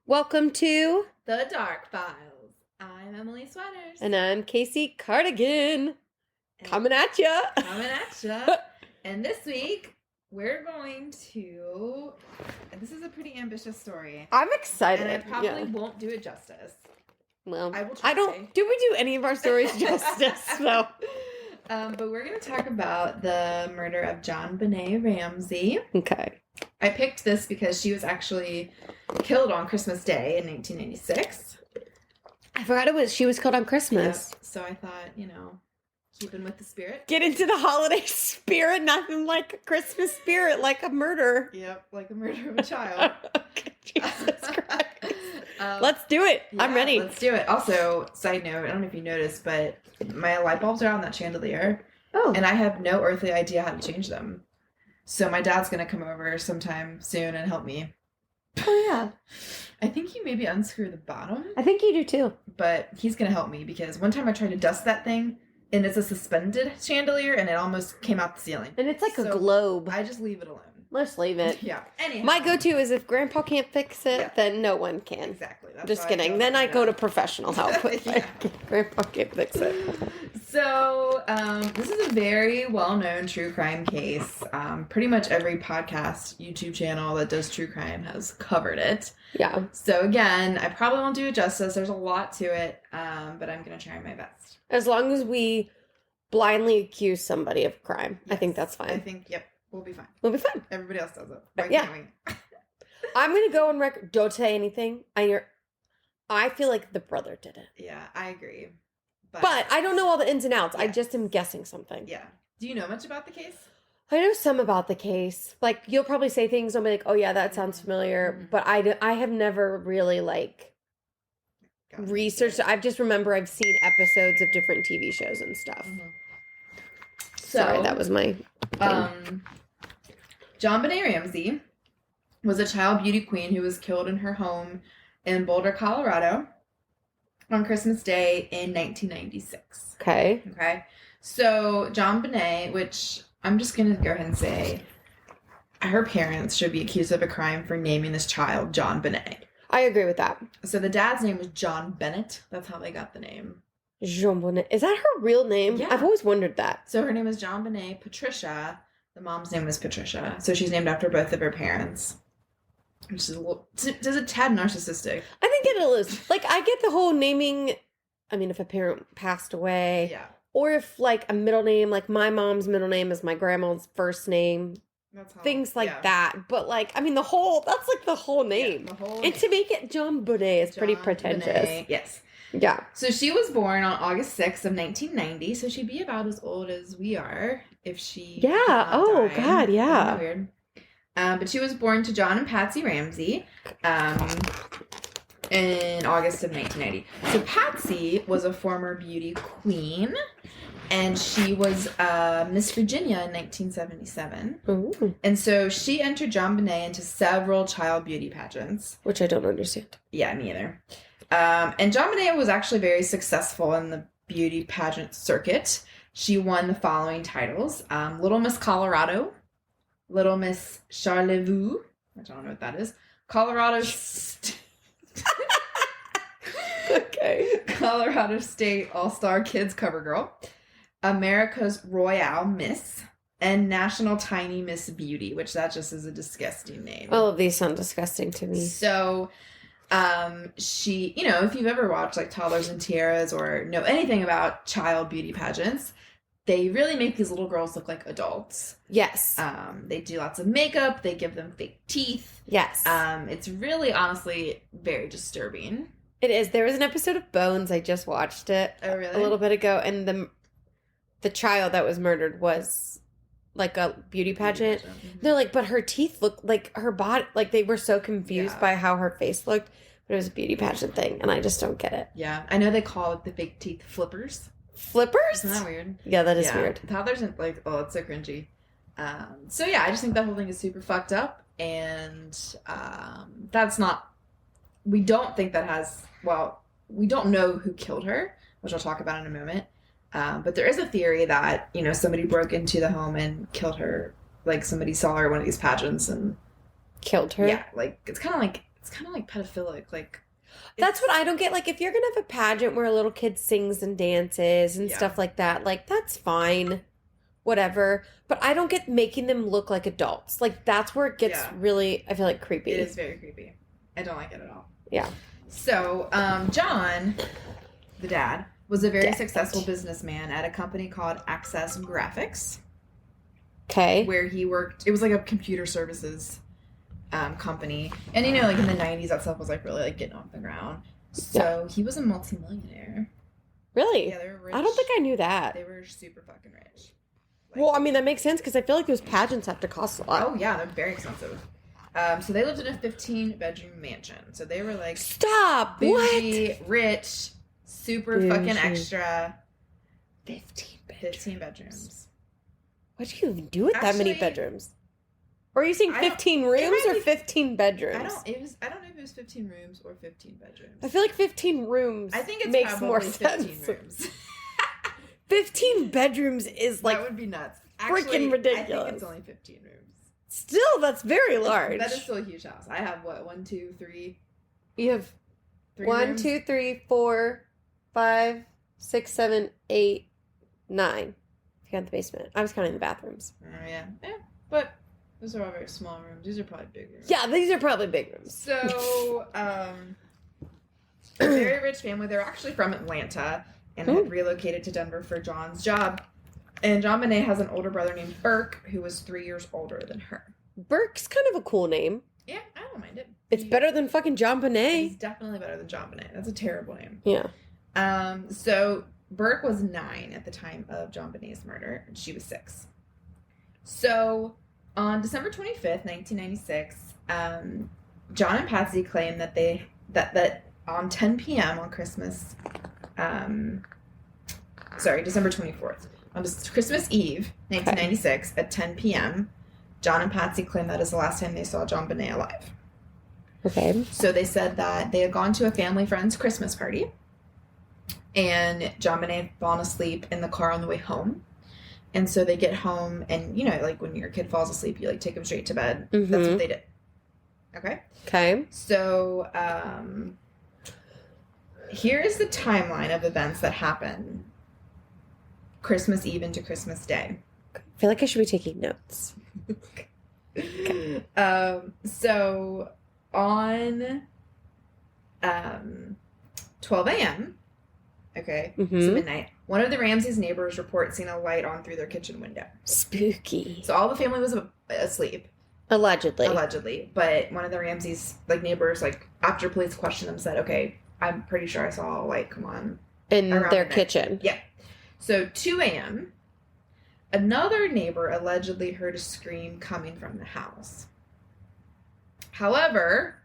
Welcome to The Dark Files. I'm Emily Sweaters. And I'm Casey Cardigan. Coming at ya. Coming at ya. And this week, we're going to... This is a pretty ambitious story. I'm excited. And I probably won't do it justice. Well, I will try. Do we do any of our stories justice? So. But we're going to talk about the murder of Jon Benet Ramsey. Okay. I picked this because she was actually killed on Christmas Day in 1996. I forgot she was killed on Christmas. Yep. So I thought, keeping with the spirit. Get into the holiday spirit, nothing like a Christmas spirit, like a murder. Yep, like a murder of a child. Okay, Jesus Christ. Let's do it. Yeah, I'm ready. Let's do it. Also, side note, I don't know if you noticed, but my light bulbs are on that chandelier. Oh. And I have no earthly idea how to change them. So my dad's going to come over sometime soon and help me. Oh, yeah. I think he maybe unscrew the bottom. I think you do too. But he's going to help me because one time I tried to dust that thing and it's a suspended chandelier and it almost came out the ceiling. And it's like a globe. I just leave it alone. Let's leave it. Yeah. Anyhow. My go-to is if Grandpa can't fix it, then no one can. Exactly. That's Just kidding. Then I go to professional help. Yeah. Grandpa can't fix it. So, this is a very well-known true crime case. Pretty much every podcast, YouTube channel that does true crime has covered it. Yeah. So again, I probably won't do it justice. There's a lot to it, but I'm going to try my best. As long as we blindly accuse somebody of crime, Yes. I think that's fine. I think, yep, we'll be fine. We'll be fine. Everybody else does it. Why Yeah. can't we? I'm going to go on record. Don't say anything. I feel like the brother did it. Yeah, I agree. But I don't know all the ins and outs. I Yes. just am guessing something. Yeah. Do you know much about the case? I know some about the case. Like, you'll probably say things, I'll be like, oh yeah, that sounds familiar. Mhm. But I have never really, researched. I just remember I've seen episodes of different TV shows and stuff. Mm-hmm. Sorry, that was my thing. Jon Benet Ramsey was a child beauty queen who was killed in her home in Boulder, Colorado on Christmas Day in 1996. Okay. Okay. So Jon Benet, which I'm just going to go ahead and say her parents should be accused of a crime for naming this child Jon Benet. I agree with that. So the dad's name was Jon Benet. That's how they got the name. Jon Benet. Is that her real name? Yeah. I've always wondered that. So her name is Jon Benet Patricia. The mom's name was Patricia. So she's named after both of her parents. Which is does a tad narcissistic. I think it is. Like, I get the whole naming. I mean, if a parent passed away. Yeah. Or if, like, a middle name, like my mom's middle name is my grandma's first name. That's how, Things like that. But, like, I mean, that's like the whole name. Yeah, the whole and to make it Jon Benet is pretty Jon pretentious. Benet, yes. Yeah. So she was born on August 6th of 1990. So she'd be about as old as we are if she Yeah. had not Oh, died. God, yeah. Isn't that weird? But she was born to John and Patsy Ramsey in August of 1990. So Patsy was a former beauty queen, and she was Miss Virginia in 1977. Ooh. And so she entered Jon Benet into several child beauty pageants. Which I don't understand. Yeah, me either. And Jon Benet was actually very successful in the beauty pageant circuit. She won the following titles. Little Miss Colorado, Little Miss Charlevoix, I don't know what that is, Colorado State All-Star Kids Cover Girl, America's Royale Miss, and National Tiny Miss Beauty, which that just is a disgusting name. All of these sound disgusting to me. So, she, if you've ever watched like Toddlers and Tiaras or know anything about child beauty pageants, they really make these little girls look like adults. Yes. They do lots of makeup. They give them fake teeth. Yes. It's really, honestly, very disturbing. It is. There was an episode of Bones. I just watched it Oh, really? a little bit ago, and the child that was murdered was like a beauty pageant. Mm-hmm. They're like, but her teeth look like her body. Like, they were so confused by how her face looked, but it was a beauty pageant thing, and I just don't get it. Yeah, I know they call it the fake teeth flippers. Flippers? Isn't that weird? Yeah, that is weird. Toddlers and it's so cringy. So yeah, I just think that whole thing is super fucked up, and that's not. We don't think that has. Well, we don't know who killed her, which I'll talk about in a moment. But there is a theory that somebody broke into the home and killed her. Like somebody saw her at one of these pageants and killed her. Yeah, like it's kind of like it's kind of like pedophilic. Like, That's what I don't get. Like, if you're gonna have a pageant where a little kid sings and dances and stuff like that, like, that's fine. Whatever. But I don't get making them look like adults. Like, that's where it gets really, I feel like, creepy. It is very creepy. I don't like it at all. Yeah. So, John, the dad, was a very successful businessman at a company called Access Graphics. Okay. Where he worked. It was like a computer services company. And, you know, like in the 90s, that stuff was like really like getting off the ground. So he was a multimillionaire. Really? Yeah, they were rich. I don't think I knew that. They were super fucking rich. Like, well, I mean, that makes sense because I feel like those pageants have to cost a lot. Oh, yeah, they're very expensive. So they lived in a 15-bedroom mansion. So they were like... Stop! Bougie, What? rich, super fucking extra. 15 bedrooms. What do you even do with that many bedrooms? Or are you saying 15 rooms or 15 bedrooms? I don't know if it was 15 rooms or 15 bedrooms. I feel like 15 rooms I think it makes more sense. 15 rooms. 15 bedrooms is like... That would be nuts. Freaking ridiculous. I think it's only 15 rooms. Still, that's very large. That is still a huge house. I have what, 1, 2, 3? You have 1, rooms? 2, 3, 4, 5, 6, 7, 8, 9. If you count the basement. I was counting the bathrooms. Oh, yeah. But those are all very small rooms. These are probably big rooms. Yeah, these are probably big rooms. So, a very rich family. They're actually from Atlanta and had relocated to Denver for John's job. And Jon Benet has an older brother named Burke, who was 3 years older than her. Burke's kind of a cool name. Yeah, I don't mind it. It's better than fucking Jon Benet. He's definitely better than Jon Benet. That's a terrible name. Yeah. So Burke was 9 at the time of Jon Benet's murder, and she was 6. So on December 25th, 1996, John and Patsy claimed that that on 10 p.m. on Christmas, December 24th. On Christmas Eve, 1996, at 10 p.m., John and Patsy claimed that is the last time they saw Jon Benet alive. Okay. So they said that they had gone to a family friend's Christmas party, and Jon Benet had fallen asleep in the car on the way home. And so they get home, and, you know, like when your kid falls asleep, you, like, take him straight to bed. Mm-hmm. That's what they did. Okay? Okay. So, here is the timeline of events that happen Christmas Eve into Christmas Day. I feel like I should be taking notes. Okay. So on 12 a.m., okay, so midnight, one of the Ramseys' neighbors reports seeing a light on through their kitchen window. Spooky. So all the family was asleep. Allegedly. But one of the Ramseys' neighbors, after police questioned them, said, okay, I'm pretty sure I saw a light come on. In their kitchen. Yeah. So 2 a.m., another neighbor allegedly heard a scream coming from the house. However,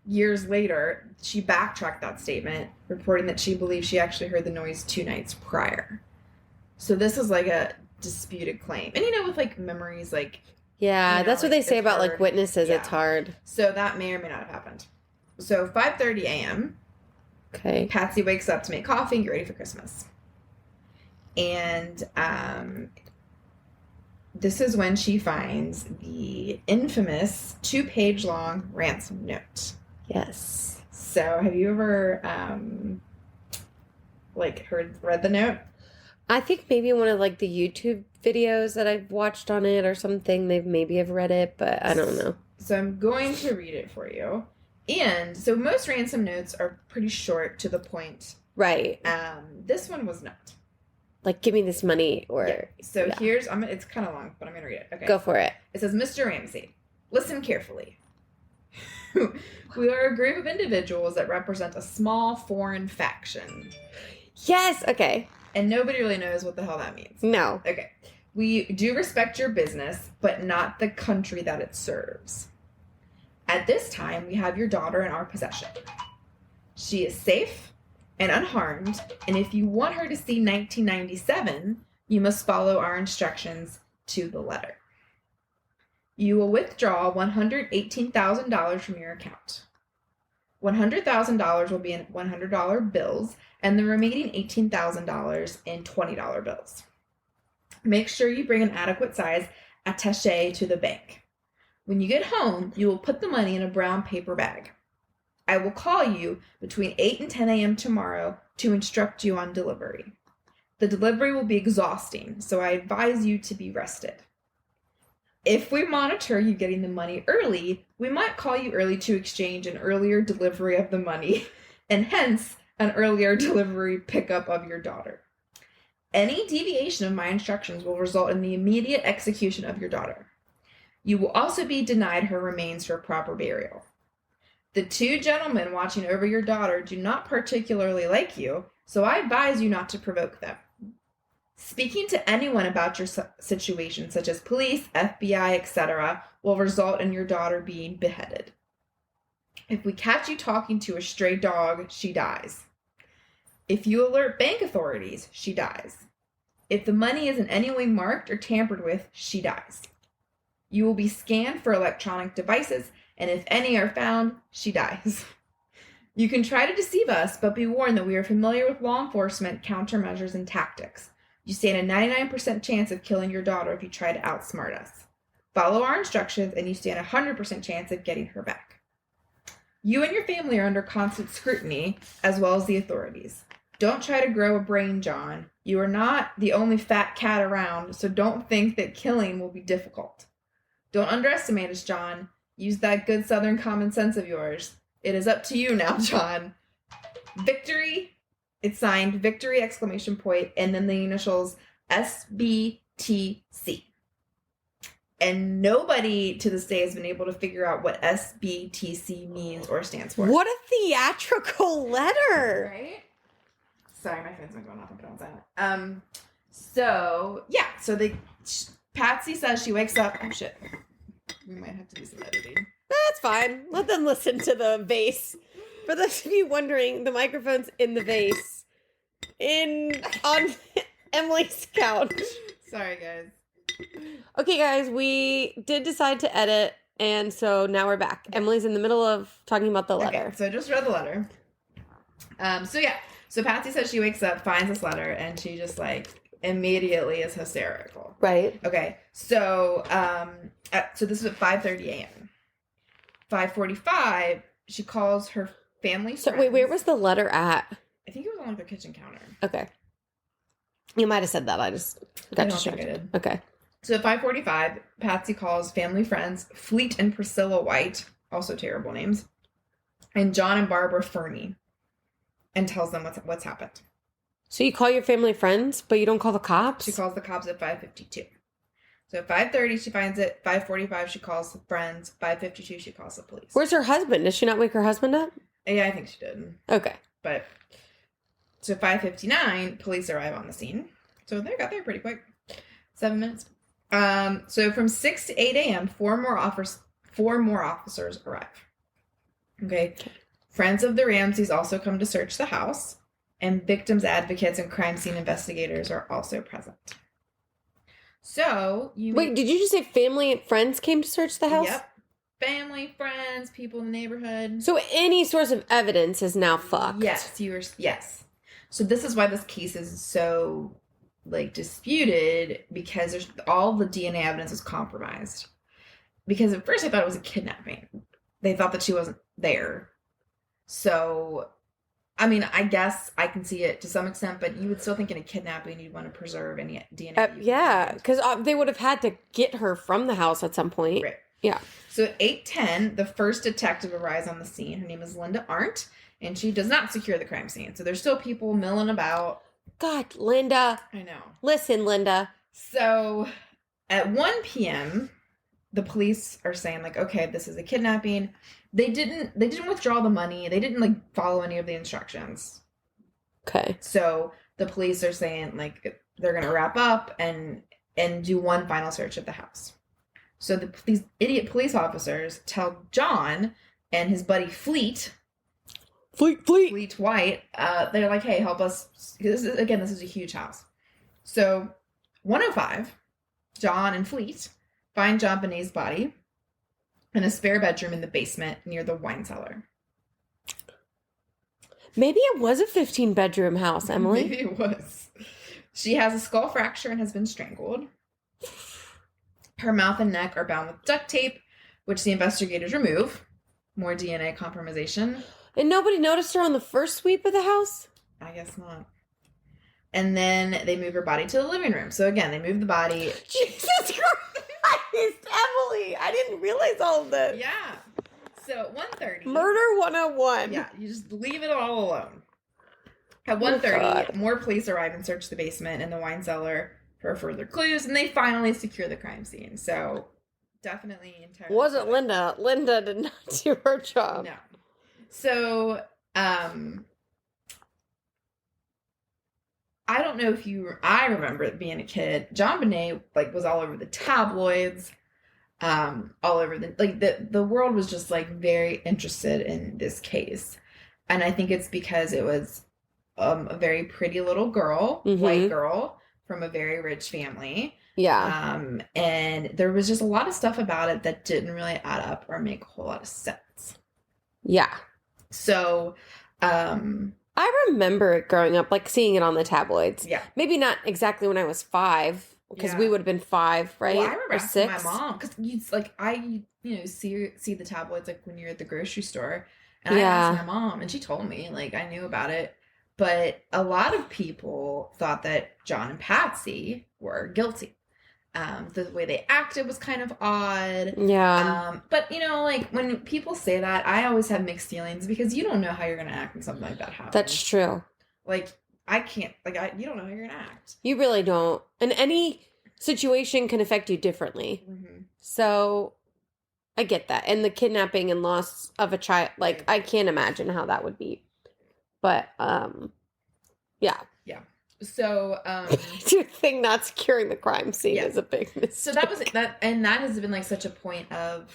years later, she backtracked that statement, reporting that she believes she actually heard the noise 2 nights prior. So this is like a disputed claim. And, you know, with memories, yeah, that's what they say about witnesses. Yeah. It's hard. So that may or may not have happened. So 5:30 a.m. Okay. Patsy wakes up to make coffee and get ready for Christmas. And this is when she finds the infamous 2-page long ransom note. Yes. So have you ever read the note? I think maybe one of the YouTube videos that I've watched on it or something, they've maybe have read it, but I don't know. So I'm going to read it for you. And so most ransom notes are pretty short to the point. Right. This one was not. Give me this money or... Yeah. So here's... it's kind of long, but I'm going to read it. Okay. Go for it. It says, Mr. Ramsey, listen carefully. We are a group of individuals that represent a small foreign faction. Yes. Okay. And nobody really knows what the hell that means. No. Okay. We do respect your business, but not the country that it serves. At this time, we have your daughter in our possession. She is safe and unharmed, and if you want her to see 1997, you must follow our instructions to the letter. You will withdraw $118,000 from your account. $100,000 will be in $100 bills, and the remaining $18,000 in $20 bills. Make sure you bring an adequate size attaché to the bank. When you get home, you will put the money in a brown paper bag. I will call you between 8 and 10 a.m. tomorrow to instruct you on delivery. The delivery will be exhausting, so I advise you to be rested. If we monitor you getting the money early, we might call you early to exchange an earlier delivery of the money, and hence an earlier delivery pickup of your daughter. Any deviation of my instructions will result in the immediate execution of your daughter. You will also be denied her remains for proper burial. The two gentlemen watching over your daughter do not particularly like you, so I advise you not to provoke them. Speaking to anyone about your situation, such as police, FBI, etc., will result in your daughter being beheaded. If we catch you talking to a stray dog, she dies. If you alert bank authorities, she dies. If the money is in any way marked or tampered with, she dies. You will be scanned for electronic devices, and if any are found, she dies. You can try to deceive us, but be warned that we are familiar with law enforcement countermeasures and tactics. You stand a 99% chance of killing your daughter if you try to outsmart us. Follow our instructions, and you stand a 100% chance of getting her back. You and your family are under constant scrutiny, as well as the authorities. Don't try to grow a brain, John. You are not the only fat cat around, so don't think that killing will be difficult. Don't underestimate us, John. Use that good Southern common sense of yours. It is up to you now, John. Victory. It's signed Victory ! And then the initials SBTC. And nobody to this day has been able to figure out what SBTC means or stands for. What a theatrical letter. Right? Sorry, my phone's been going off and put on silent. So Patsy says she wakes up. Oh, shit. We might have to do some editing. That's fine. Let them listen to the vase. For those of you wondering, the microphone's in the vase. On Emily's couch. Sorry, guys. Okay, guys, we did decide to edit, and so now we're back. Emily's in the middle of talking about the letter. Okay, so I just read the letter. So Patsy says she wakes up, finds this letter, and she just immediately is hysterical. Right. Okay, so this is at 5:30 a.m. 5:45, she calls her family. So wait, where was the letter at? I think it was on their kitchen counter. Okay. You might have said that. I just got distracted. Okay. So at 5:45, Patsy calls family friends Fleet and Priscilla White, also terrible names, and John and Barbara Fernie, and tells them what's happened. So you call your family friends, but you don't call the cops? She calls the cops at 5:52. So at 5:30, she finds it. 5:45, she calls the friends. 5:52, she calls the police. Where's her husband? Did she not wake her husband up? Yeah, I think she did. Okay. But so 5:59, police arrive on the scene. So they got there pretty quick. 7 minutes. So from 6 to 8 a.m., four more officers arrive. Okay. Friends of the Ramseys also come to search the house, and victims advocates and crime scene investigators are also present. So wait, did you just say family and friends came to search the house? Yep. Family, friends, people in the neighborhood. So any source of evidence is now fucked. Yes. So this is why this case is so disputed, because all the DNA evidence was compromised. Because at first I thought it was a kidnapping. They thought that she wasn't there. So, I mean, I guess I can see it to some extent, but you would still think in a kidnapping you'd want to preserve any DNA. Yeah, because they would have had to get her from the house at some point. Right. Yeah. So at 8:10, the first detective arrives on the scene. Her name is Linda Arndt, and she does not secure the crime scene. So there's still people milling about. God, Linda. I know. Listen, Linda. So at 1 p.m., the police are saying okay, this is a kidnapping. They didn't withdraw the money. They didn't follow any of the instructions. Okay. So the police are saying they're going to wrap up and do one final search of the house. So these idiot police officers tell John and his buddy Fleet White, they're like, hey, help us. This is a huge house. So 1:05, John and Fleet find Jon Benet's body in a spare bedroom in the basement near the wine cellar. Maybe it was a 15-bedroom house, Emily. Maybe it was. She has a skull fracture and has been strangled. Her mouth and neck are bound with duct tape, which the investigators remove. more DNA compromisation. And nobody noticed her on the first sweep of the house? I guess not. And then they move her body to the living room. So again, they move the body. Jesus Christ, Emily! I didn't realize all of this. Yeah. So at 1:30. Murder 101. Yeah, you just leave it all alone. At 1:30, more police arrive and search the basement and the wine cellar for further clues, and they finally secure the crime scene. So definitely entirely. Wasn't Linda. Linda did not do her job. No. So, I don't know if I remember it being a kid. Jon Benet, like, was all over the tabloids, all over the world was just, like, very interested in this case. And I think it's because it was a very pretty little girl, white girl, from a very rich family. Yeah. And there was just a lot of stuff about it that didn't really add up or make a whole lot of sense. Yeah. So, I remember it growing up, like seeing it on the tabloids. Yeah. Maybe not exactly when I was 5, because we would have been 5, right? Well, I remember or asking 6. my mom, because see the tabloids like when you're at the grocery store, and I asked my mom, and she told me, like, I knew about it, but a lot of people thought that John and Patsy were guilty. The way they acted was kind of odd. Yeah. But, like, when people say that, I always have mixed feelings because you don't know how you're going to act when something like that happens. That's true. Like, I can't, like, you don't know how you're going to act. You really don't. And any situation can affect you differently. Mm-hmm. So, I get that. And the kidnapping and loss of a child, like, I can't imagine how that would be. But, yeah. Yeah. So, I do think not securing the crime scene is a big mistake. So that was that, and that has been like such a point of,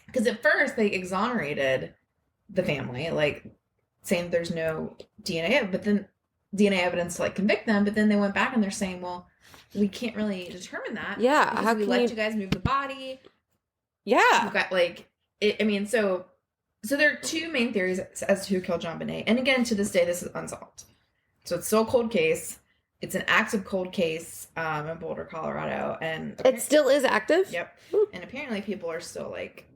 because at first they exonerated the family, like saying there's no DNA, but then DNA evidence to like convict them, but then they went back and they're saying, well, we can't really determine that. Yeah, because how we can let you guys move the body. Yeah, You've got like, so there are two main theories as to who killed Jon Benet, and again to this day this is unsolved. So it's still a cold case. It's an active cold case in Boulder, Colorado. And it still is active? Yep. And apparently people are still like...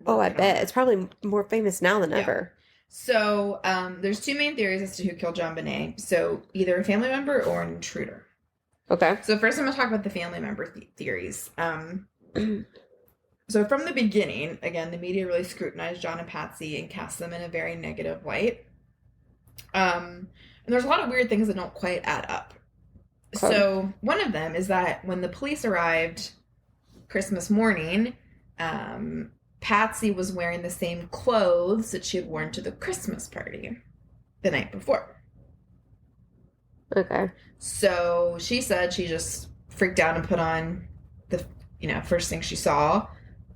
Oh, I bet. It's probably more famous now than ever. So there's two main theories as to who killed Jon Benet. So either a family member or an intruder. Okay. So first I'm going to talk about the family member theories. So from the beginning, again, the media really scrutinized John and Patsy and cast them in a very negative light. And there's a lot of weird things that don't quite add up. Okay. So one of them is that when the police arrived Christmas morning, Patsy was wearing the same clothes that she had worn to the Christmas party the night before. Okay. So she said she just freaked out and put on the, first thing she saw,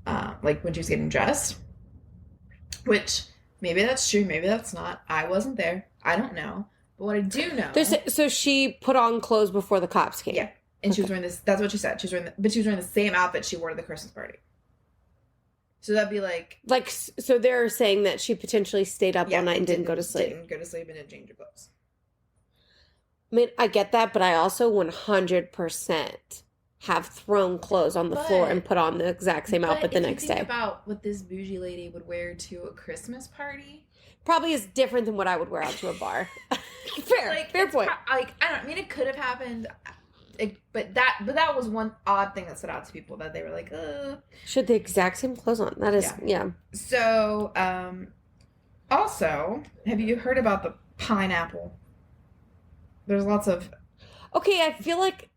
like when she was getting dressed, which maybe that's true, maybe that's not. I wasn't there. I don't know. But what I do know... So she put on clothes before the cops came? Yeah. And she was wearing this... That's what she said. She was wearing the same outfit she wore to the Christmas party. So that'd be like... So they're saying that she potentially stayed up all night and didn't go to sleep. Didn't go to sleep and didn't change her clothes. I mean, I get that, but I also 100% have thrown clothes on the floor and put on the exact same outfit the next day. Think about what this bougie lady would wear to a Christmas party... Probably is different than what I would wear out to a bar. Fair point. It could have happened, but that was one odd thing that stood out to people, that they were like, She had the exact same clothes on. That is, yeah. So, also, have you heard about the pineapple? There's lots of... Okay, I feel like,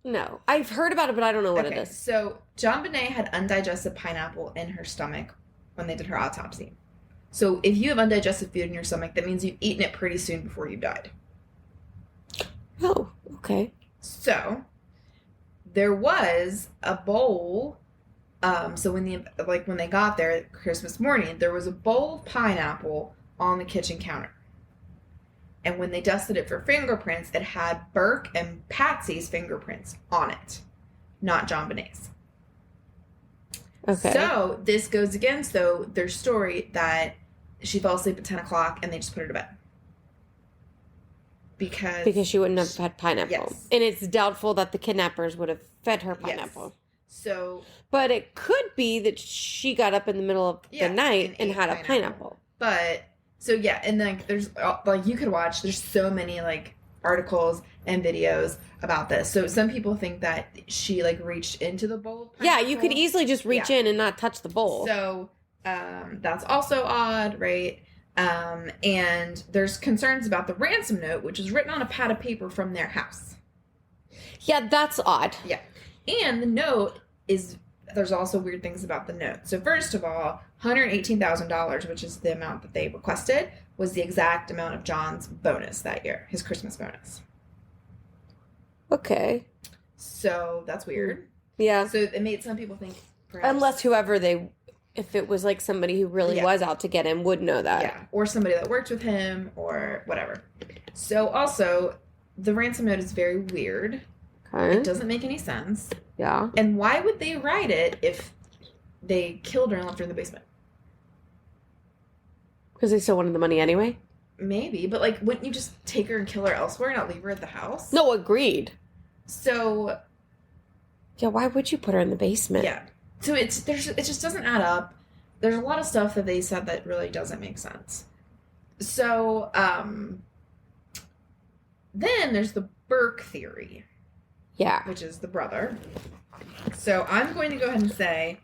no. I've heard about it, but I don't know what it is. So, Jon Benet had undigested pineapple in her stomach when they did her autopsy. So if you have undigested food in your stomach, that means you've eaten it pretty soon before you died. Oh, okay. So there was a bowl. So when they got there Christmas morning, there was a bowl of pineapple on the kitchen counter. And when they dusted it for fingerprints, it had Burke and Patsy's fingerprints on it, not Jon Benet's. Okay. So this goes against, though, their story that she fell asleep at 10 o'clock and they just put her to bed. Because she wouldn't have had pineapple. Yes. And it's doubtful that the kidnappers would have fed her pineapple. So, But it could be that she got up in the middle of the night and had a pineapple. But, so yeah, and then there's, like, you could watch, there's so many, like, articles and videos about this. So some people think that she, like, reached into the bowl. Yeah, you could easily just reach in and not touch the bowl. So, that's also odd, right? And there's concerns about the ransom note, which is written on a pad of paper from their house. Yeah, that's odd. Yeah. And the note is, there's also weird things about the note. So first of all, $118,000, which is the amount that they requested, was the exact amount of Jon's bonus that year, his Christmas bonus. Okay. So that's weird. Yeah. So it made some people think perhaps... Unless if it was like somebody who really was out to get him, would know that. Yeah. Or somebody that worked with him or whatever. So also, the ransom note is very weird. Okay. It doesn't make any sense. Yeah. And why would they write it if they killed her and left her in the basement? Because they still wanted the money anyway? Maybe, but like, wouldn't you just take her and kill her elsewhere and not leave her at the house? No, agreed. So... Yeah, why would you put her in the basement? Yeah. So it just doesn't add up. There's a lot of stuff that they said that really doesn't make sense. So, then there's the Burke theory. Yeah. Which is the brother. So I'm going to go ahead and say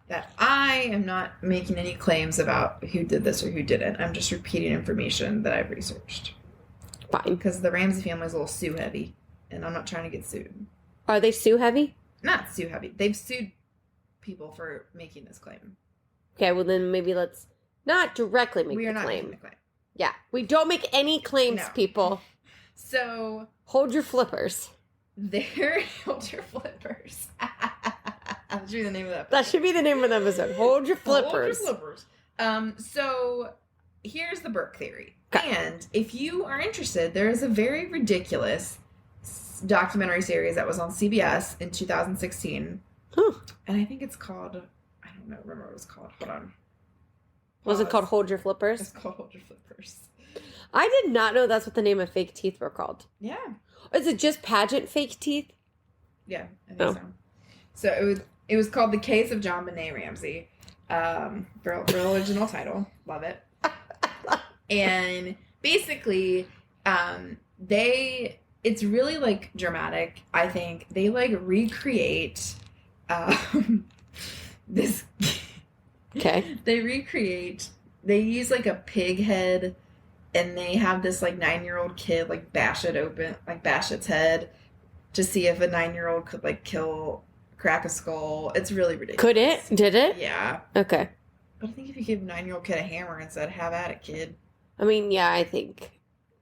that I am not making any claims about who did this or who didn't. I'm just repeating information that I've researched. Fine. Because the Ramsey family is a little sue heavy, and I'm not trying to get sued. Are they sue heavy? Not sue heavy. They've sued people for making this claim. Okay, well then maybe let's not directly make the claim. We are not making the claim. Yeah. We don't make any claims, people. So... Hold your flippers. Hold your flippers. That should be the name of that episode. That should be the name of the episode. Hold your flippers. Hold your flippers. So here's the Burke theory. Okay. And if you are interested, there is a very ridiculous documentary series that was on CBS in 2016. Huh. And I think it's called, I don't know, remember what it was called. Hold on. Was it called Hold Your Flippers? It's called Hold Your Flippers. I did not know that's what the name of fake teeth were called. Yeah. Is it just pageant fake teeth? Yeah, I think so. So it was called The Case of Jon Benet Ramsey. Real original title. Love it. And basically, it's really like dramatic, I think. They like recreate this. Okay. They use like a pig head. And they have this, like, 9-year-old kid, like, bash its head to see if a 9-year-old could, like, crack a skull. It's really ridiculous. Could it? Did it? Yeah. Okay. But I think if you gave a 9-year-old kid a hammer and said, have at it, kid. I mean, yeah, I think.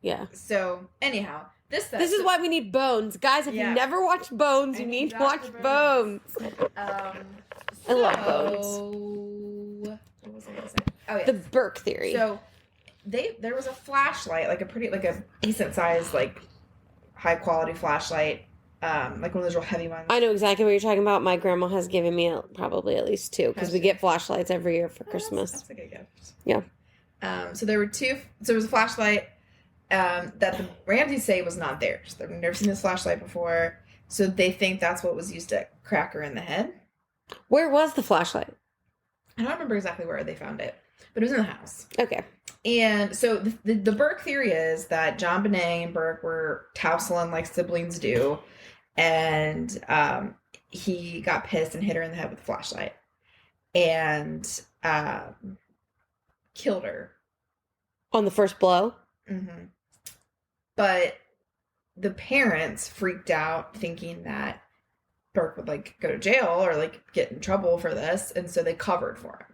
Yeah. So, anyhow. This is why we need Bones. Guys, if you never watched Bones, you need to watch Bones. I love Bones. What was I going to say? Oh, yeah. The Burke theory. So... There was a flashlight, like a decent sized, like, high quality flashlight, like one of those real heavy ones. I know exactly what you're talking about. My grandma has given me probably at least 2 because we get flashlights every year for Christmas. That's a good gift. Yeah. So there were 2. So there was a flashlight that the Ramseys say was not theirs. They've never seen this flashlight before, so they think that's what was used to crack her in the head. Where was the flashlight? I don't remember exactly where they found it, but it was in the house. Okay. And so the Burke theory is that Jon Benet and Burke were tousling like siblings do, and he got pissed and hit her in the head with a flashlight and killed her. On the first blow? Mm-hmm. But the parents freaked out thinking that Burke would like go to jail or like get in trouble for this, and so they covered for him.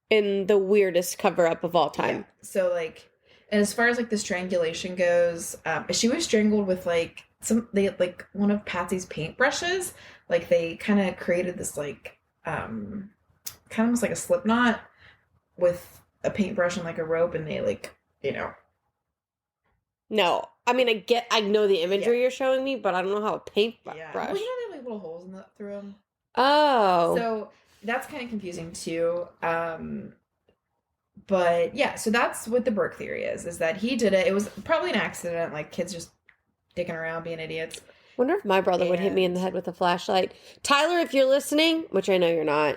In the weirdest cover-up of all time. Yeah. So, like, and as far as, like, the strangulation goes, she was strangled with, like, one of Patsy's paintbrushes. Like, they kind of created this, like, kind of almost like a slip knot with a paintbrush and, like, a rope, and they, like, you know. No. I mean, I know the imagery you're showing me, but I don't know how a paintbrush. Yeah. Well, you know they have, like, little holes through them? Oh. So... That's kind of confusing too. But yeah, so that's what the Burke theory is that he did it. It was probably an accident, like kids just dicking around being idiots. Wonder if my brother would hit me in the head with a flashlight. Tyler, if you're listening, which I know you're not.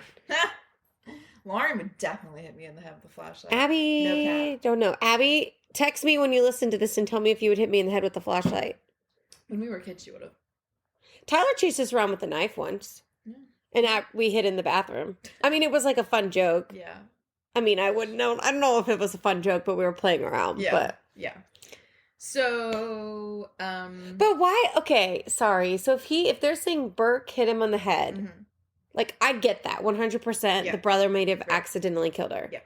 Lauren would definitely hit me in the head with a flashlight. Abby, No cap. don't know. Abby, text me when you listen to this and tell me if you would hit me in the head with a flashlight. When we were kids, you would have. Tyler chased us around with a knife once. Yeah. And we hid in the bathroom. I mean, it was like a fun joke. Yeah. I mean, I don't know if it was a fun joke, but we were playing around. Yeah. But. Yeah. So, But why? Okay, sorry. So if they're saying Burke hit him on the head, mm-hmm. like, I get that 100%. Yeah. The brother might have accidentally killed her. Yeah.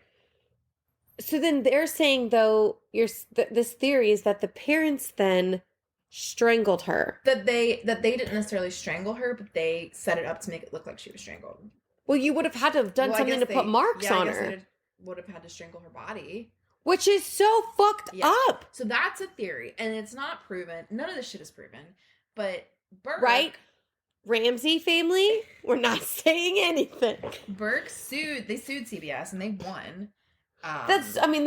So then they're saying, though, this theory is that the parents then strangled her. That they didn't necessarily strangle her, but they set it up to make it look like she was strangled. Well, you would have had to have done something to put marks on her. They would have had to strangle her body. Which is so fucked up. So that's a theory, and it's not proven. None of this shit is proven. But Burke... Right? Ramsey family? We're not saying anything. Burke sued CBS, and they won. I think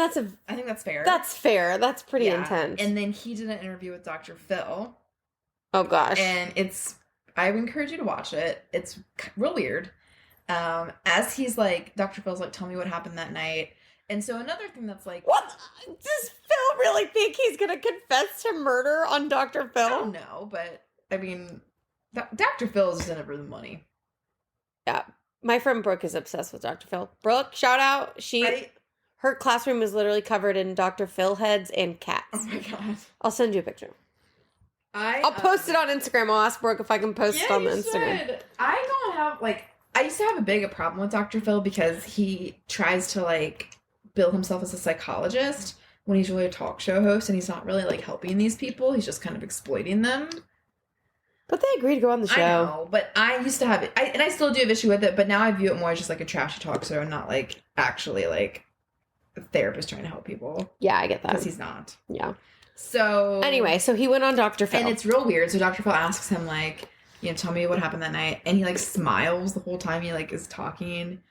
that's fair. That's fair. That's pretty intense. And then he did an interview with Dr. Phil. Oh, gosh. And I would encourage you to watch it. It's real weird. As he's like, Dr. Phil's like, tell me what happened that night. And so another thing that's like... What? Does Phil really think he's going to confess to murder on Dr. Phil? I don't know, but, I mean, Dr. Phil is just in it for the money. Yeah. My friend Brooke is obsessed with Dr. Phil. Brooke, shout out. Her classroom is literally covered in Dr. Phil heads and cats. Oh my God. I'll send you a picture. I'll post it on Instagram. I'll ask Brooke if I can post it on the Instagram. Should. I don't have, I used to have a big problem with Dr. Phil because he tries to, bill himself as a psychologist when he's really a talk show host, and he's not really, helping these people. He's just kind of exploiting them. But they agreed to go on the show. I know, but I used to have it, and I still do have issue with it, but now I view it more as just, a trashy talk show and not, actually, a therapist trying to help people. Yeah, I get that. Because he's not. Yeah. So... Anyway, so he went on Dr. Phil. And it's real weird. So Dr. Phil asks him, tell me what happened that night. And he, smiles the whole time he, is talking.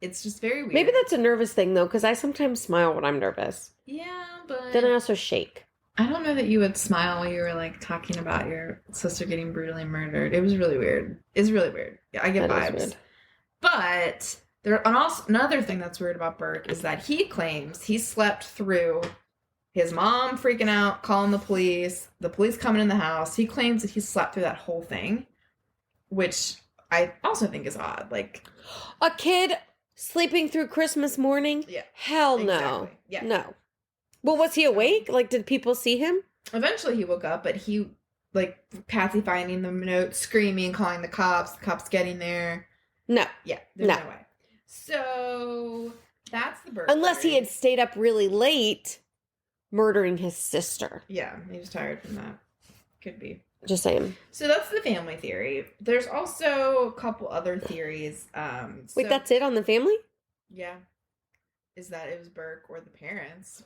It's just very weird. Maybe that's a nervous thing, though, because I sometimes smile when I'm nervous. Yeah, but... Then I also shake. I don't know that you would smile while you were, talking about your sister getting brutally murdered. It was really weird. It's really weird. Yeah, I get vibes. But another thing that's weird about Burke is that he claims he slept through his mom freaking out, calling the police coming in the house. He claims that he slept through that whole thing, which I also think is odd. A kid... sleeping through Christmas morning? Yeah. Hell no. Exactly. Yeah. No. Well, was he awake? Did people see him? Eventually he woke up, but he, Patsy finding the note, screaming, calling the cops getting there. No. Yeah, there's no way. So, that's the birth. Unless he had stayed up really late murdering his sister. Yeah, he was tired from that. Could be. Just saying. So that's the family theory. There's also a couple other theories. Wait, that's it on the family? Yeah. Is that it was Burke or the parents.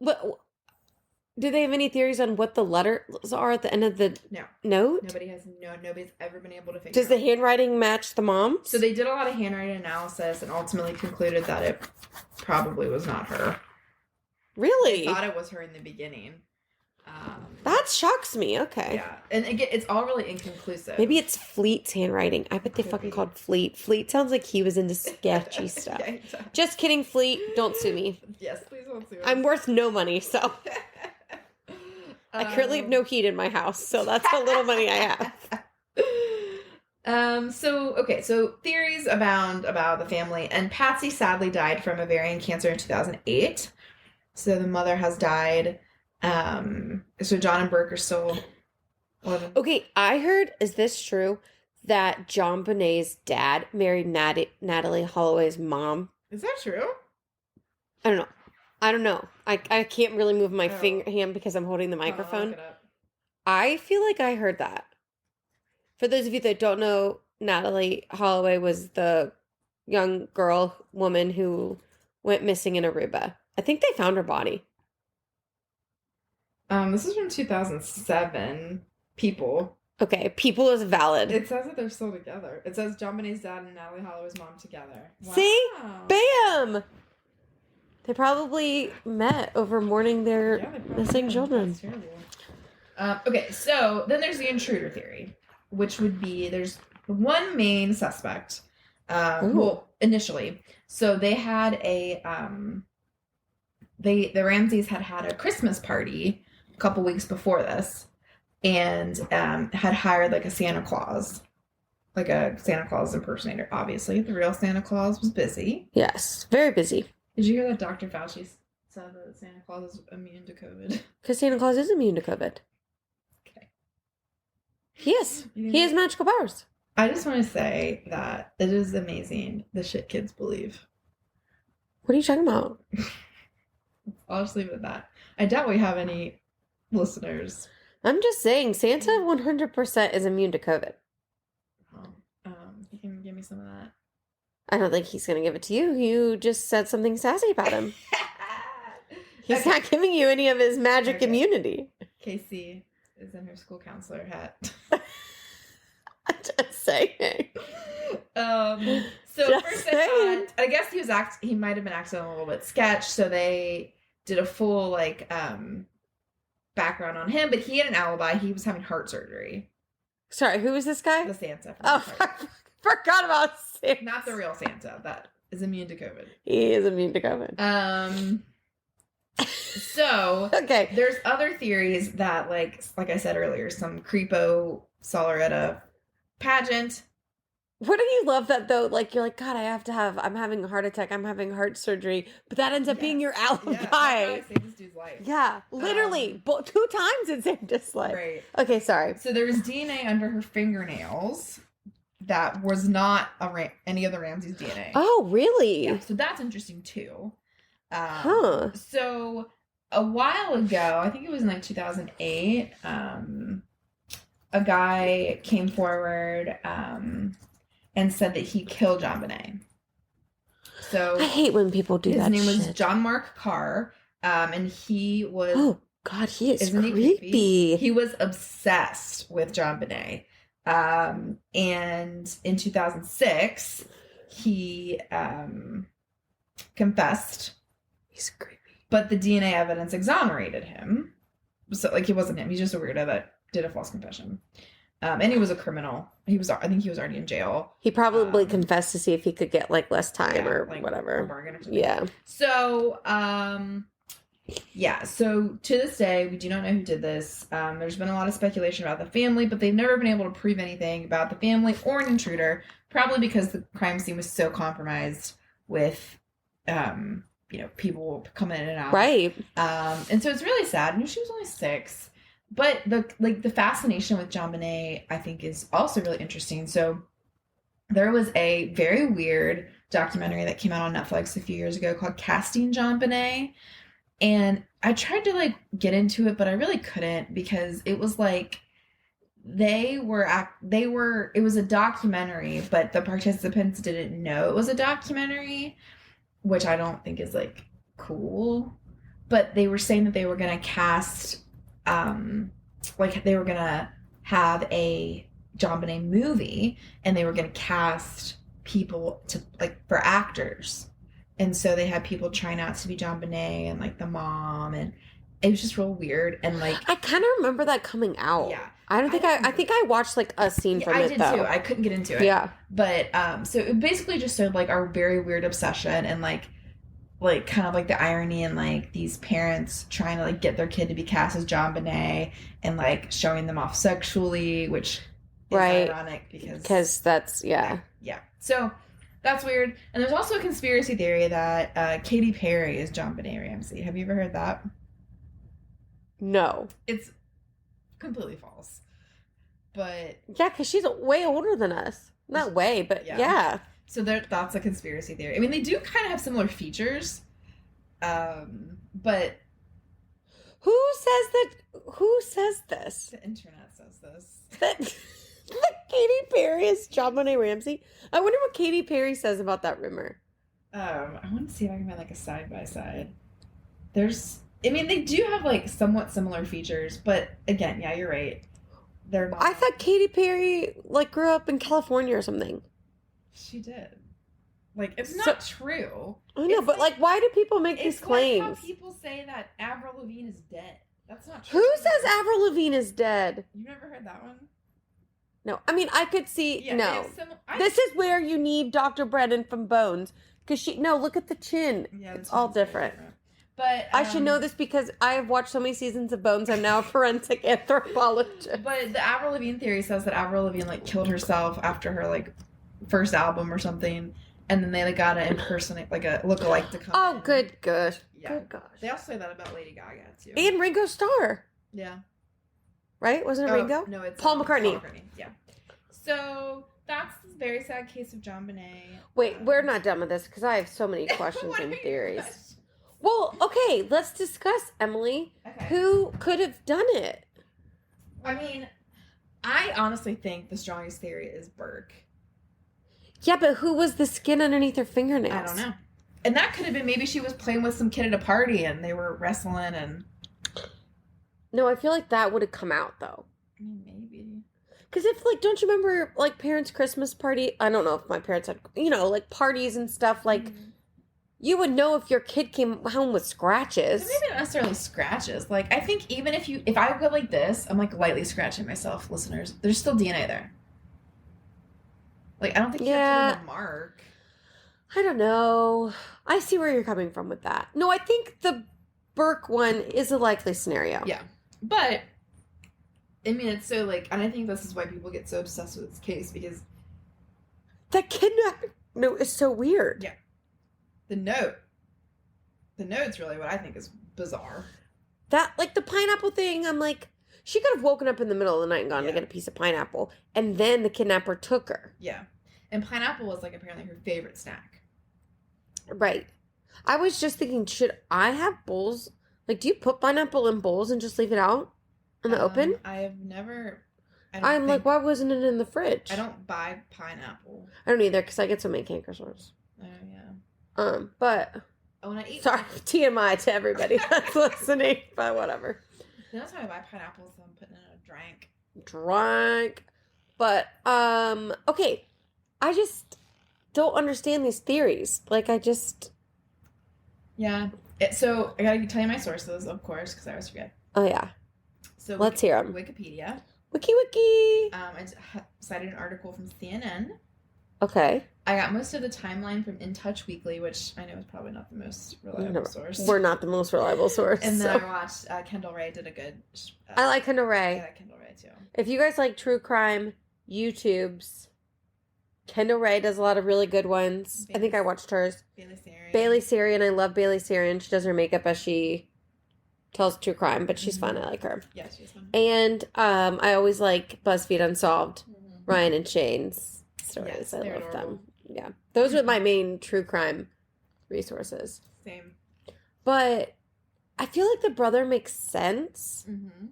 What? Do they have any theories on what the letters are at the end of the note? Nobody's ever been able to figure Does out. the handwriting match the mom's? So they did a lot of handwriting analysis and ultimately concluded that it probably was not her. Really? They thought it was her in the beginning. That shocks me. Okay. Yeah. And again, it's all really inconclusive. Maybe it's Fleet's handwriting. I bet they fucking called Fleet. Fleet sounds like he was into sketchy stuff. Yeah, just kidding, Fleet. Don't sue me. Yes, please don't sue me. I'm worth no money, so. I currently have no heat in my house, so that's how little money I have. So theories abound about the family. And Patsy sadly died from ovarian cancer in 2008. So the mother has died. So John and Burke are still living. Okay, I heard, is this true, that Jon Benet's dad married Natalie Holloway's mom? Is that true? I don't know. I can't really move my hand because I'm holding the microphone. I'll look it up. I feel like I heard that. For those of you that don't know, Natalie Holloway was the young woman who went missing in Aruba. I think they found her body. This is from 2007. People. Okay, People is valid. It says that they're still together. It says Jon Benet's dad and Natalie Holloway's mom together. Wow. See? Bam! They probably met over mourning their missing children. That's terrible. Okay, so then there's the intruder theory, which would be there's one main suspect. Well, initially, so they had the Ramseys had a Christmas party a couple weeks before this, and had hired like a Santa Claus impersonator. Obviously, the real Santa Claus was busy. Yes, very busy. Did you hear that Dr. Fauci said that Santa Claus is immune to COVID? Because Santa Claus is immune to COVID. Okay. He is. He has magical powers. I just want to say that it is amazing the shit kids believe. What are you talking about? I'll just leave it at that. I doubt we have any listeners. I'm just saying, Santa 100% is immune to COVID. You can give me some of that. I don't think he's going to give it to you. You just said something sassy about him. He's not giving you any of his magic immunity. Casey is in her school counselor hat. I'm just saying. So just first saying. I guess he might have been acting a little bit sketch, so they did a full background on him, but he had an alibi. He was having heart surgery. Sorry, who is this guy? The Santa. Oh, I forgot about Santa. Not the real Santa that is immune to COVID. He is immune to COVID. So okay, there's other theories that like I said earlier, some creepo saw her at a pageant. Wouldn't you love that though? Like you're like, God, I'm having a heart attack, I'm having heart surgery, but that ends up being your alibi. Yeah, saved this dude's life. Yeah, literally, 2 times it saved his life. Right. Okay, sorry. So there was DNA under her fingernails that was not any of the Ramsey's DNA. Oh, really? Yeah. So that's interesting too. So a while ago, I think it was in like 2008, a guy came forward and said that he killed Jon Benet. So I hate when people do that. His name was John Mark Carr, and he was. Oh God, he is creepy. He was obsessed with Jon Benet, and in 2006, he confessed. He's creepy. But the DNA evidence exonerated him. So, like, he wasn't him. He's just a weirdo that did a false confession. And he was a criminal. I think he was already in jail. He probably confessed to see if he could get, like, less time or like, whatever. Or bargain or something. Yeah. So, so to this day, we do not know who did this. There's been a lot of speculation about the family, but they've never been able to prove anything about the family or an intruder, probably because the crime scene was so compromised with, people coming in and out. Right. And so it's really sad. She was only 6. But the fascination with Jon Benet, I think, is also really interesting. So there was a very weird documentary that came out on Netflix a few years ago called Casting Jon Benet. And I tried to get into it, but I really couldn't because it was like it was a documentary, but the participants didn't know it was a documentary, which I don't think is cool. But they were saying that they were going to cast they were going to have a Jon Benet movie and they were going to cast people to for actors. And so they had people trying out to be Jon Benet and the mom, and it was just real weird. And I kind of remember that coming out. Yeah. I think I watched a scene from it. I did too. I couldn't get into it. Yeah. But so it basically just showed our very weird obsession and kind of the irony and these parents trying to get their kid to be cast as Jon Benet and showing them off sexually, which is ironic because that's yeah. So that's weird. And there's also a conspiracy theory that Katy Perry is Jon Benet Ramsey. Have you ever heard that? No. It's completely false. But yeah, because she's way older than us. Not way, but yeah. So that's a conspiracy theory. I mean, they do kind of have similar features, but who says this? The internet says this. That Katy Perry is Jon Benet Ramsey. I wonder what Katy Perry says about that rumor. I want to see if I can find a side by side. They do have somewhat similar features, but again, yeah, you're right. They're not. I thought Katy Perry grew up in California or something. She did. It's not true. I know, but why do people make these claims? It's how people say that Avril Lavigne is dead. That's not true. Who says Avril Lavigne is dead? You've never heard that one? No. I mean, I could see, Yeah, no. This is where you need Dr. Brennan from Bones. Because look at the chin. Yeah, it's all different. But I should know this because I have watched so many seasons of Bones. I'm now a forensic anthropologist. But the Avril Lavigne theory says that Avril Lavigne like killed herself after her like first album or something, and then they like got to impersonate like a lookalike to come. Oh, in. good. Yeah. Good gosh. They also say that about Lady Gaga too. And Ringo Starr. Yeah. Right? Wasn't it Ringo? No, it's Paul McCartney. Yeah. So that's this very sad case of Jon Benet. Wait, we're not done with this because I have so many questions and theories. Well, okay, let's discuss, Emily. Okay. Who could have done it? I mean, I honestly think the strongest theory is Burke. Yeah, but who was the skin underneath her fingernails? I don't know. And that could have been maybe she was playing with some kid at a party and they were wrestling and... No, I feel like that would have come out, though. I mean, maybe. Because if, like, don't you remember, like, parents' Christmas party? I don't know if my parents had, like, parties and stuff, like... Mm-hmm. You would know if your kid came home with scratches. But maybe not necessarily scratches. Like, I think even if I go like this, I'm like lightly scratching myself, listeners. There's still DNA there. Like, I don't think you have to leave a mark. I don't know. I see where you're coming from with that. No, I think the Burke one is a likely scenario. Yeah. But, I mean, it's so like, and I think this is why people get so obsessed with this case because... That kidnapping note is so weird. Yeah. The note's really what I think is bizarre. That, like, the pineapple thing, I'm like, she could have woken up in the middle of the night and gone to get a piece of pineapple, and then the kidnapper took her. Yeah. And pineapple was, like, apparently her favorite snack. Right. I was just thinking, should I have bowls? Like, do you put pineapple in bowls and just leave it out in the open? I have never... I'm like, why wasn't it in the fridge? I don't buy pineapple. I don't either, because I get so many canker sores. Oh, yeah. But when I eat, sorry, TMI to everybody that's listening, but whatever. That's why I buy pineapples. So I'm putting in a drink. But okay, I just don't understand these theories. Like, yeah. So I gotta tell you my sources, of course, because I always forget. Oh yeah. So let's hear them. Wikipedia. Wiki. I cited an article from CNN. Okay. I got most of the timeline from In Touch Weekly, which I know is probably not the most reliable source. We're not the most reliable source. And then I watched Kendall Rae did a good... I like Kendall Rae. I like Kendall Rae, too. If you guys like true crime YouTubes, Kendall Rae does a lot of really good ones. I think I watched hers. Bailey Sarian. I love Bailey Sarian. She does her makeup as she tells true crime, but she's fun. I like her. Yeah, she's fun. And I always like BuzzFeed Unsolved. Ryan and Shane's stories. Yes, I love adorable. them. Yeah. Those are my main true crime resources. Same. But I feel like the brother makes sense. Mm-hmm.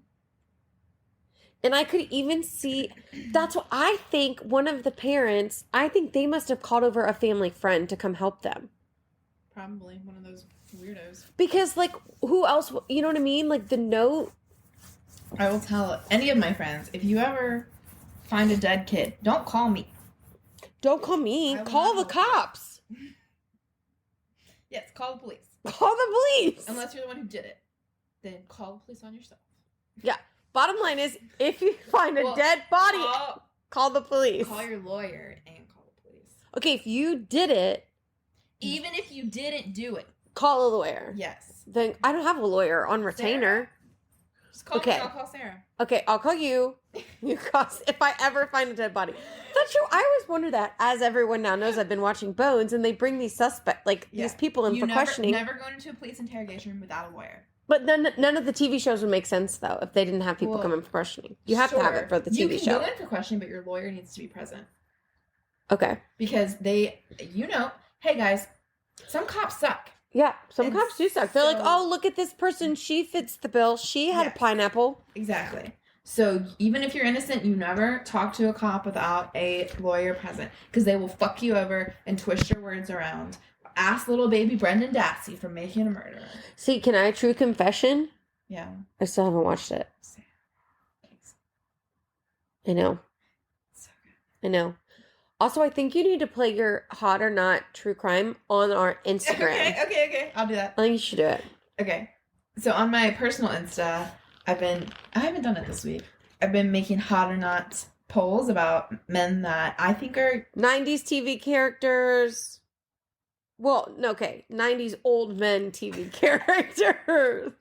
And I could even see, that's what I think one of the parents, I think they must have called over a family friend to come help them. Probably one of those weirdos. Because, like, who else, you know what I mean? Like, the note. I will tell any of my friends, if you ever find a dead kid, don't call me. Don't call me. Call the cops. Yes, call the police. Call the police. Unless you're the one who did it. Then call the police on yourself. Yeah. Bottom line is, if you find a dead body, call the police. Call your lawyer and call the police. Okay, if you did it. Even if you didn't do it. Call a lawyer. Yes. Then I don't have a lawyer on retainer. Sarah. Just call me, I'll call Sarah. Okay, I'll call you. You cost if I ever find a dead body. That's true. I always wonder that, as everyone now knows, I've been watching Bones, and they bring these these people in for questioning. Never go into a police interrogation room without a lawyer. But none of the TV shows would make sense, though, if they didn't have people come in for questioning. You have to have it for the TV show. You can go in for questioning, but your lawyer needs to be present. Okay. Because hey guys, some cops suck. Yeah, some cops do suck. They're like, oh, look at this person. She fits the bill. She had a pineapple. Exactly. So even if you're innocent, you never talk to a cop without a lawyer present. Because they will fuck you over and twist your words around. Ask little baby Brendan Dassey for Making a Murderer. See, can I true confession? Yeah. I still haven't watched it. I know. So good. I know. Also, I think you need to play your hot or not true crime on our Instagram. Okay. I'll do that. I think you should do it. Okay. So on my personal Insta, I haven't done it this week. I've been making hot or not polls about men that I think are 90s TV characters. Well, no, okay. 90s old men TV characters.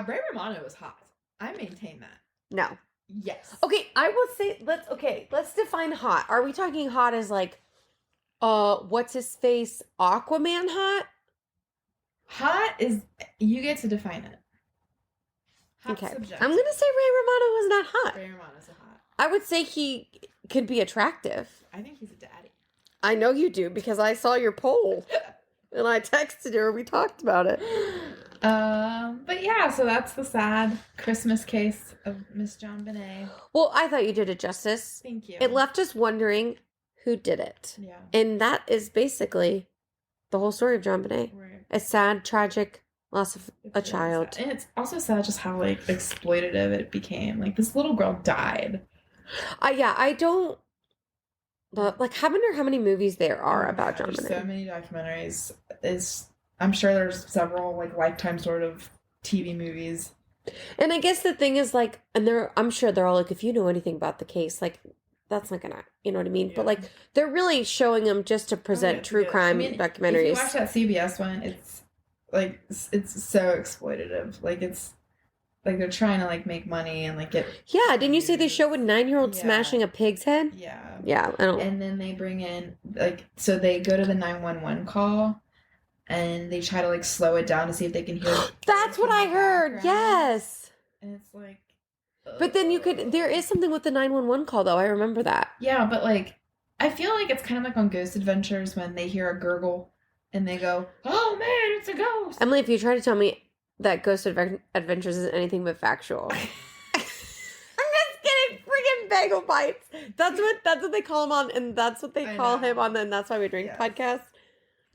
Ray Romano was hot. I maintain that. No. Yes. Okay, I will say let's define hot. Are we talking hot as like what's his face? Aquaman hot? Hot is you get to define it. Hot Okay. subject. I'm gonna say Ray Romano was not hot. Ray Romano's a hot. I would say he could be attractive. I think he's a daddy. I know you do because I saw your poll. And I texted her. We talked about it. But yeah, so that's the sad Christmas case of Miss Jon Benet. Well, I thought you did it justice. Thank you. It left us wondering who did it. Yeah. And that is basically the whole story of Jon Benet. Right. A sad, tragic loss of a child. And it's also sad just how like exploitative it became. Like this little girl died. I don't. Like, I wonder how many movies there are about Jon There's Benet. so many documentaries. I'm sure there's several like Lifetime sort of TV movies. And I guess the thing is like, I'm sure they're all like, if you know anything about the case, like, that's not gonna, you know what I mean? Yeah. But like, they're really showing them just to present true crime documentaries. If you watch that CBS one, it's like it's so exploitative. Like it's like they're trying to like make money and like get. Yeah, didn't you say they show a 9-year-old smashing a pig's head? Yeah. Yeah, I don't. And then they bring in like so they go to the 911 call. And they try to like slow it down to see if they can hear. That's what I heard. Yes. And it's like. But then there is something with the 911 call though. I remember that. Yeah, but like, I feel like it's kind of like on Ghost Adventures when they hear a gurgle and they go, "Oh man, it's a ghost." Emily, if you try to tell me that Ghost Adventures is anything but factual. I'm just kidding. Friggin' bagel bites. That's what they call him on, and that's what they call him on, and that's why we drink podcast.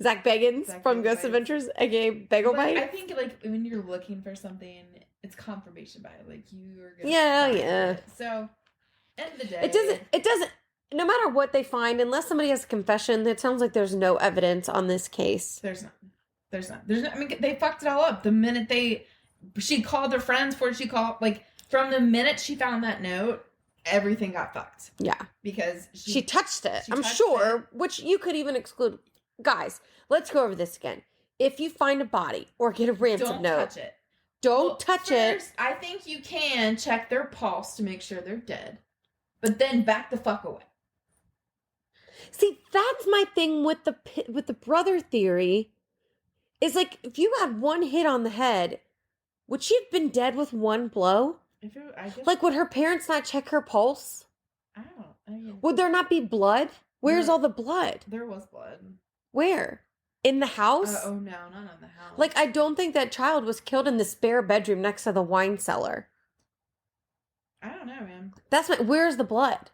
Zach Bagans from Ghost Adventures, aka Bagel Bite. I think like when you're looking for something, it's confirmation bias. Like you are gonna yeah. It. So end of the day, it doesn't. No matter what they find, unless somebody has a confession, it sounds like there's no evidence on this case. There's not. I mean, they fucked it all up the minute she called her friends before she called. Like from the minute she found that note, everything got fucked. Yeah, because she touched it. I'm sure, which you could even exclude. Guys, let's go over this again. If you find a body or get a ransom note, touch it. Don't touch it. I think you can check their pulse to make sure they're dead, but then back the fuck away. See, that's my thing with the brother theory. Is like if you had one hit on the head, would she have been dead with one blow? Like, would her parents not check her pulse? Would there not be blood? Where's all the blood? There was blood. Where? In the house? Oh no, not in the house. Like, I don't think that child was killed in the spare bedroom next to the wine cellar. I don't know, man. Where's the blood?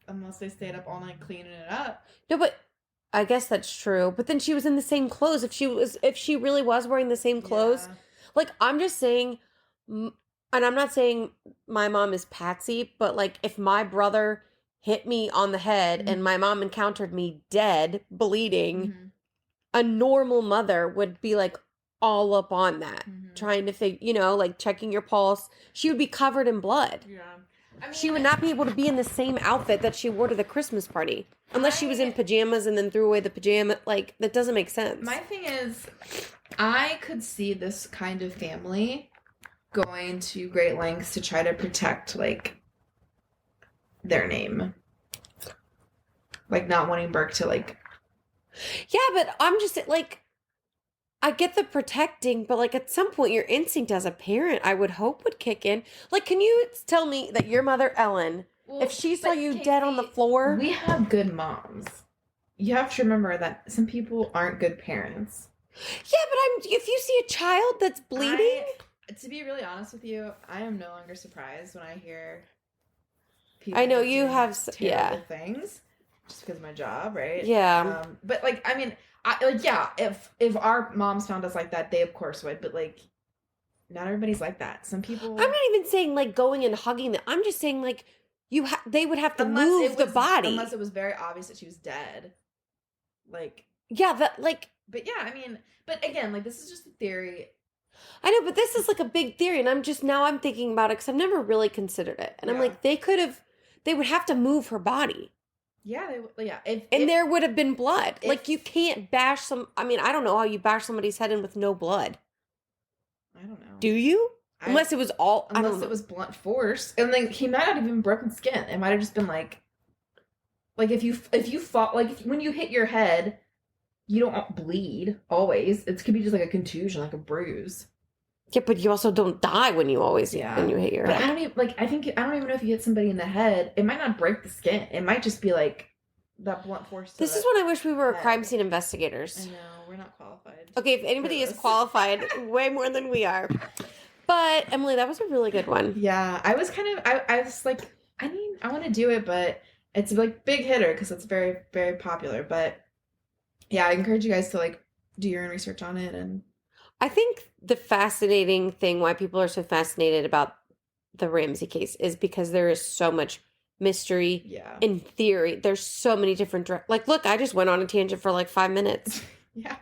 Unless they stayed up all night cleaning it up. No, but I guess that's true. But then she was in the same clothes. If she really was wearing the same clothes, like, I'm just saying, and I'm not saying my mom is Patsy, but like if my brother hit me on the head and my mom encountered me dead, bleeding, a normal mother would be like all up on that, trying to figure, like checking your pulse. She would be covered in blood. Yeah. I mean, she would not be able to be in the same outfit that she wore to the Christmas party. Unless she was in pajamas and then threw away the pajama. Like, that doesn't make sense. My thing is, I could see this kind of family going to great lengths to try to protect, like, their name. Like, not wanting Burke to, like... Yeah, but I'm just, like... I get the protecting, but, like, at some point, your instinct as a parent, I would hope, would kick in. Like, can you tell me that your mother, Ellen, if she saw you dead on the floor... We have good moms. You have to remember that some people aren't good parents. Yeah, but if you see a child that's bleeding... To be really honest with you, I am no longer surprised when I hear people... I know you have... terrible things. Just because of my job, right? Yeah. But, like, I mean... if our moms found us like that, they of course would, but like, not everybody's like that. Some people. I'm not even saying like going and hugging them. I'm just saying like they would have to move the body unless it was very obvious that she was dead. Like yeah, that like. But yeah, I mean, but again, like this is just a theory. I know, but this is like a big theory, and I'm thinking about it because I've never really considered it. And I'm like, they would have to move her body. Yeah, yeah. There would have been blood. Like, you can't bash I don't know how you bash somebody's head in with no blood. I don't know. Do you? Unless it was all... Unless it was blunt force. And, like, he might not have even broken skin. It might have just been, like... Like, if you fall... Like, when you hit your head, you don't bleed, always. It could be just, like, a contusion, like a bruise. Yeah, but you also don't die when you hit your head. But I don't even know if you hit somebody in the head, it might not break the skin. It might just be, like, that blunt force. This is when I wish we were crime scene investigators. I know, we're not qualified. Okay, if anybody is qualified, way more than we are. But, Emily, that was a really good one. Yeah, I was I was like, I want to do it, but it's like big hitter because it's very, very popular. But yeah, I encourage you guys to like do your own research on it. And I think the fascinating thing why people are so fascinated about the Ramsey case is because there is so much mystery. Yeah. In theory, there's so many different like, look, I just went on a tangent for like 5 minutes. Yeah.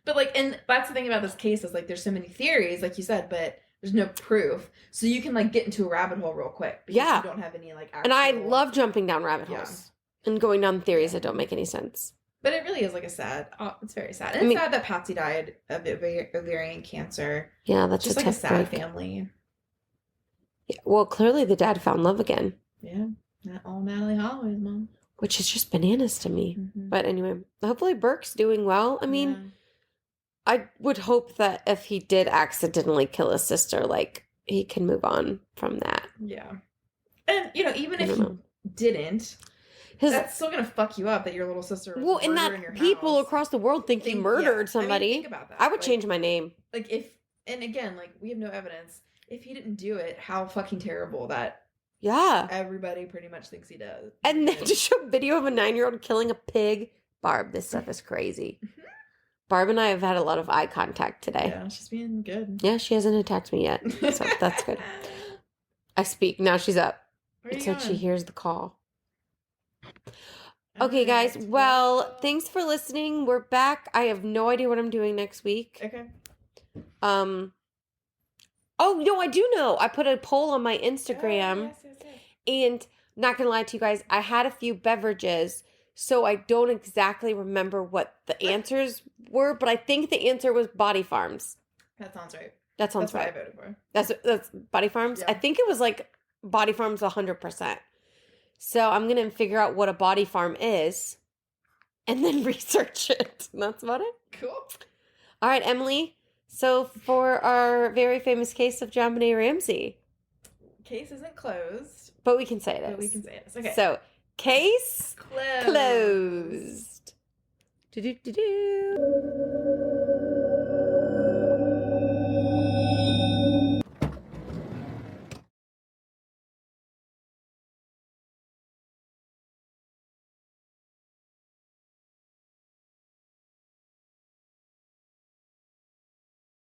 But like, and that's the thing about this case is like, there's so many theories, like you said, but there's no proof. So you can like get into a rabbit hole real quick because you don't have any like actual... And I love jumping down rabbit holes and going down theories that don't make any sense. But it really is like it's very sad. And it's sad that Patsy died of ovarian cancer. Yeah, that's just like a sad family. Yeah, well, clearly the dad found love again. Yeah, not all Natalie Holloway's mom. Which is just bananas to me. Mm-hmm. But anyway, hopefully Burke's doing well. I mean, I would hope that if he did accidentally kill his sister, like, he can move on from that. Yeah. And, you know, even if he didn't, that's still going to fuck you up that your little sister was murdered in your house. People across the world think he murdered somebody. I mean, think about that. I would change my name. Like, and again, like, we have no evidence. If he didn't do it, how fucking terrible that... Yeah. Everybody pretty much thinks he does. And then to show a video of a 9-year-old killing a pig. Barb, this stuff is crazy. Barb and I have had a lot of eye contact today. Yeah, she's being good. Yeah, she hasn't attacked me yet. So that's good. I speak. Now she's up. It's like she hears the call. Okay, guys. Well, thanks for listening. We're back. I have no idea what I'm doing next week. Okay. Oh, no, I do know. I put a poll on my Instagram. Yes. And not going to lie to you guys, I had a few beverages, so I don't exactly remember what the answers were, but I think the answer was Body Farms. That sounds right. That sounds right. That's what I voted for. That's Body Farms? Yeah. I think it was like Body Farms 100%. So I'm going to figure out what a body farm is and then research it. That's about it. Cool. All right, Emily. So for our very famous case of Jon Benet Ramsey. Case isn't closed. But we can say it is. But we can say it is. Okay. So, case closed. Closed. Do-do-do-do.